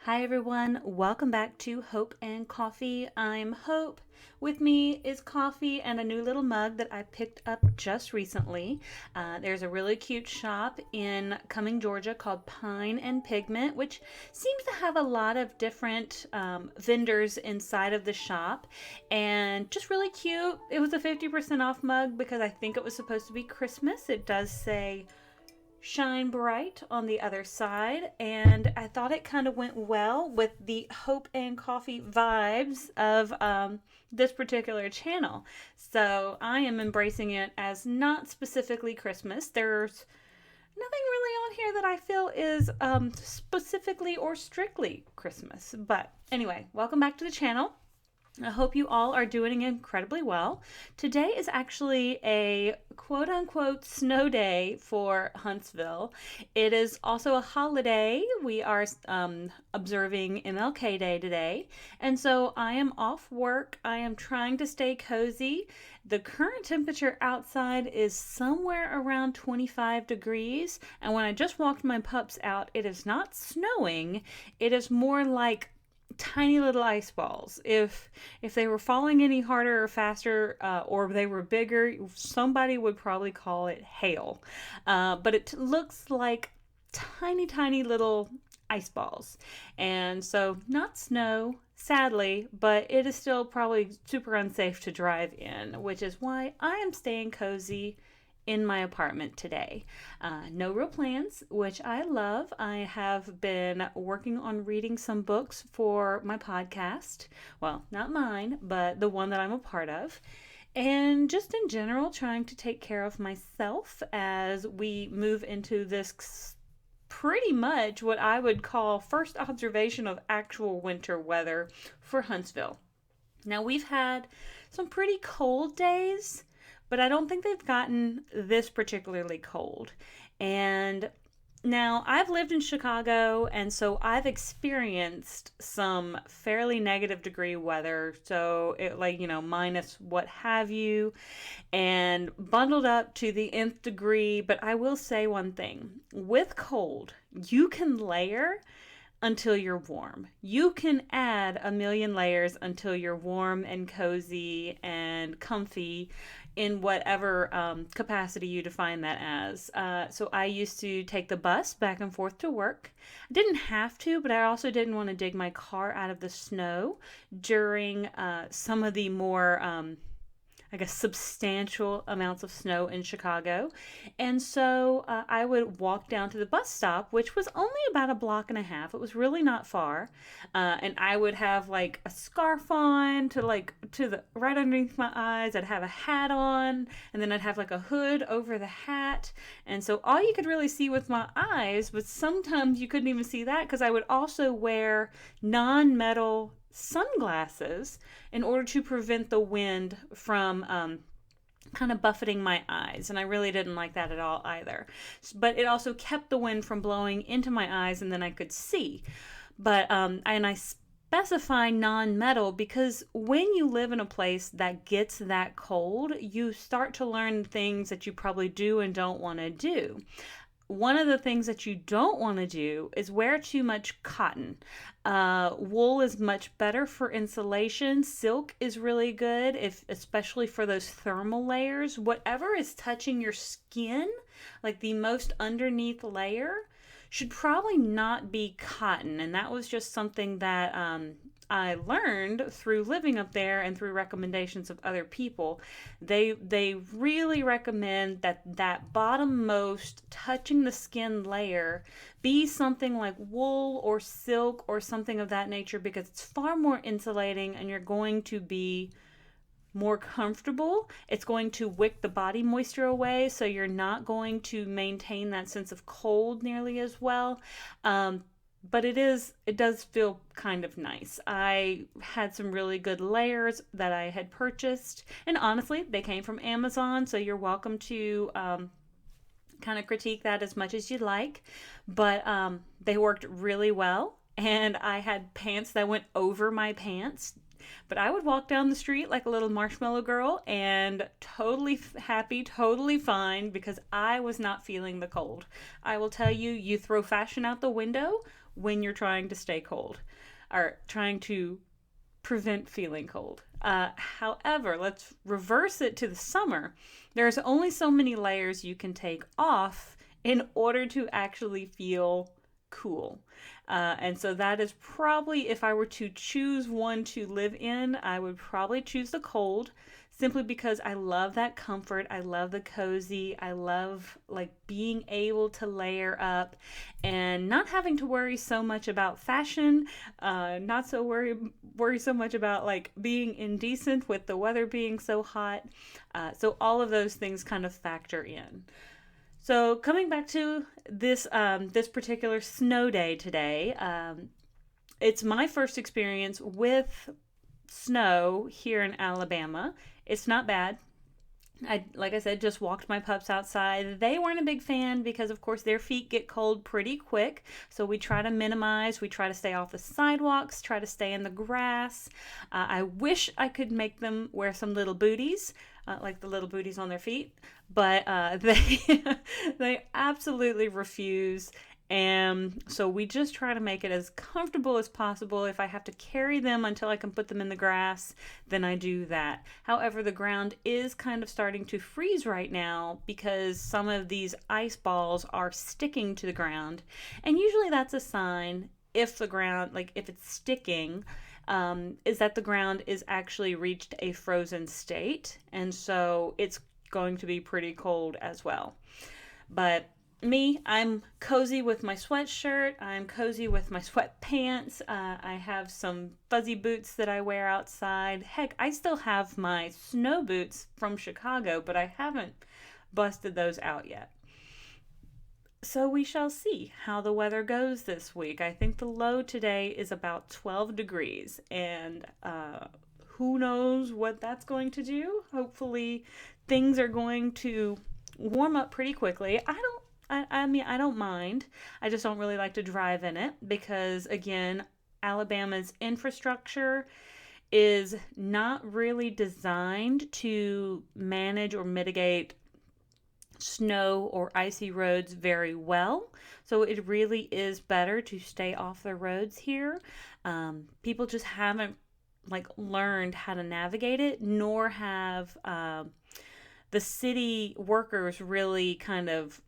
Hi everyone, welcome back to Hope and Coffee. I'm Hope. With me is coffee and a new little mug that I picked up just recently. There's a really cute shop in Cumming, Georgia called Pine and Pigment, which seems to have a lot of different vendors inside of the shop and just really cute. It was a 50% off mug because I think it was supposed to be Christmas. It does say shine bright on the other side, and I thought it kind of went well with the Hope and Coffee vibes of this particular channel. So I am embracing it as not specifically Christmas. There's nothing really on here that I feel is specifically or strictly Christmas. But anyway, welcome back to the channel. I hope you all are doing incredibly well. Today is actually a quote unquote snow day for Huntsville. It is also a holiday. We are observing MLK Day today. And so I am off work. I am trying to stay cozy. The current temperature outside is somewhere around 25 degrees. And when I just walked my pups out, it is not snowing. It is more like tiny little ice balls. If they were falling any harder or faster, or they were bigger, somebody would probably call it hail. But it looks like tiny little ice balls, and so not snow, sadly, but it is still probably super unsafe to drive in, which is why I am staying cozy in my apartment today. No real plans, which I love. I have been working on reading some books for my podcast. Well, not mine, but the one that I'm a part of. And just in general, trying to take care of myself as we move into this pretty much what I would call first observation of actual winter weather for Huntsville. Now, we've had some pretty cold days, but I don't think they've gotten this particularly cold. And now I've lived in Chicago, and so I've experienced some fairly negative degree weather. So it minus what have you, and bundled up to the nth degree. But I will say one thing, with cold, you can layer until you're warm. You can add a million layers until you're warm and cozy and comfy in whatever capacity you define that as. So I used to take the bus back and forth to work. I didn't have to, but I also didn't want to dig my car out of the snow during some of the more substantial amounts of snow in Chicago. And so I would walk down to the bus stop, which was only about a block and a half. It was really not far. And I would have like a scarf on to the right underneath my eyes. I'd have a hat on, and then I'd have like a hood over the hat. And so all you could really see with my eyes, but sometimes you couldn't even see that because I would also wear non-metal sunglasses in order to prevent the wind from kind of buffeting my eyes, and I really didn't like that at all either. But it also kept the wind from blowing into my eyes, and then I could see. But I specify non-metal because when you live in a place that gets that cold, you start to learn things that you probably do and don't want to do. One of the things that you don't want to do is wear too much cotton. Wool is much better for insulation. Silk is really good, especially for those thermal layers. Whatever is touching your skin, like the most underneath layer, should probably not be cotton. And that was just something that I learned through living up there and through recommendations of other people. They really recommend that bottommost touching the skin layer be something like wool or silk or something of that nature, because it's far more insulating and you're going to be more comfortable. It's going to wick the body moisture away, so you're not going to maintain that sense of cold nearly as well. But it does feel kind of nice. I had some really good layers that I had purchased, and honestly, they came from Amazon, so you're welcome to kind of critique that as much as you like. But they worked really well, and I had pants that went over my pants. But I would walk down the street like a little marshmallow girl and totally happy, totally fine, because I was not feeling the cold. I will tell you, you throw fashion out the window when you're trying to stay cold or trying to prevent feeling cold. However, let's reverse it to the summer. There's only so many layers you can take off in order to actually feel cool. And so that is probably, if I were to choose one to live in, I would probably choose the cold, simply because I love that comfort. I love the cozy. I love like being able to layer up and not having to worry so much about fashion, not so worry so much about like being indecent with the weather being so hot. So all of those things kind of factor in. So coming back to this particular snow day today, it's my first experience with snow here in Alabama. It's not bad. Like I said, just walked my pups outside. They weren't a big fan because, of course, their feet get cold pretty quick. So we try to minimize. We try to stay off the sidewalks, try to stay in the grass. I wish I could make them wear some little booties, like the little booties on their feet, but they they absolutely refuse. And so we just try to make it as comfortable as possible. If I have to carry them until I can put them in the grass, then I do that. However, the ground is kind of starting to freeze right now because some of these ice balls are sticking to the ground. And usually that's a sign, if the ground, like if it's sticking, is that the ground is actually reached a frozen state. And so it's going to be pretty cold as well. But me, I'm cozy with my sweatshirt. I'm cozy with my sweatpants. I have some fuzzy boots that I wear outside. Heck, I still have my snow boots from Chicago, but I haven't busted those out yet. So we shall see how the weather goes this week. I think the low today is about 12 degrees, and who knows what that's going to do. Hopefully, things are going to warm up pretty quickly. I mean, I don't mind. I just don't really like to drive in it because, again, Alabama's infrastructure is not really designed to manage or mitigate snow or icy roads very well. So it really is better to stay off the roads here. People just haven't like learned how to navigate it, nor have the city workers really kind of,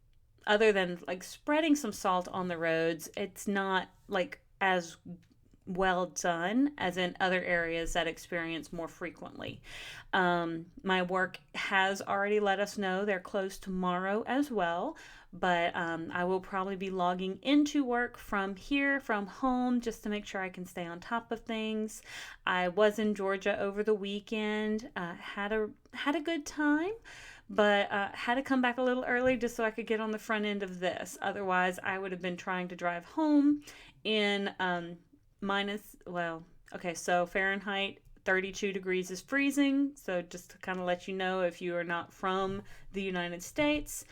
other than like spreading some salt on the roads, it's not like as well done as in other areas that experience more frequently. My work has already let us know they're closed tomorrow as well, but I will probably be logging into work from here, from home, just to make sure I can stay on top of things. I was in Georgia over the weekend, had a good time, but had to come back a little early just so I could get on the front end of this. Otherwise, I would have been trying to drive home in okay, so Fahrenheit 32 degrees is freezing. So just to kind of let you know if you are not from the United States.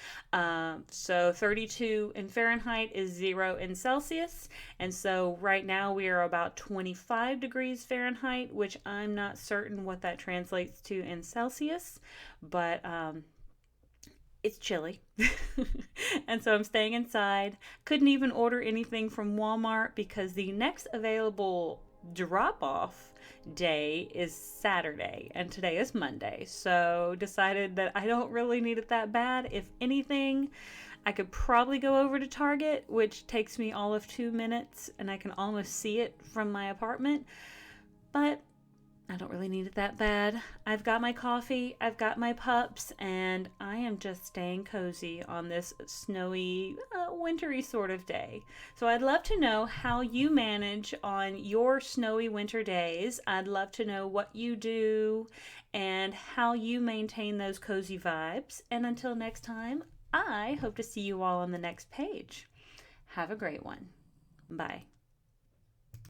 So 32 in Fahrenheit is 0 in Celsius. And so right now we are about 25 degrees Fahrenheit, which I'm not certain what that translates to in Celsius, but it's chilly. And so I'm staying inside. Couldn't even order anything from Walmart because the next available drop off day is Saturday and today is Monday. So decided that I don't really need it that bad. If anything, I could probably go over to Target, which takes me all of 2 minutes and I can almost see it from my apartment. But I don't really need it that bad. I've got my coffee, I've got my pups, and I am just staying cozy on this snowy, wintry sort of day. So I'd love to know how you manage on your snowy winter days. I'd love to know what you do and how you maintain those cozy vibes. And until next time, I hope to see you all on the next page. Have a great one. Bye.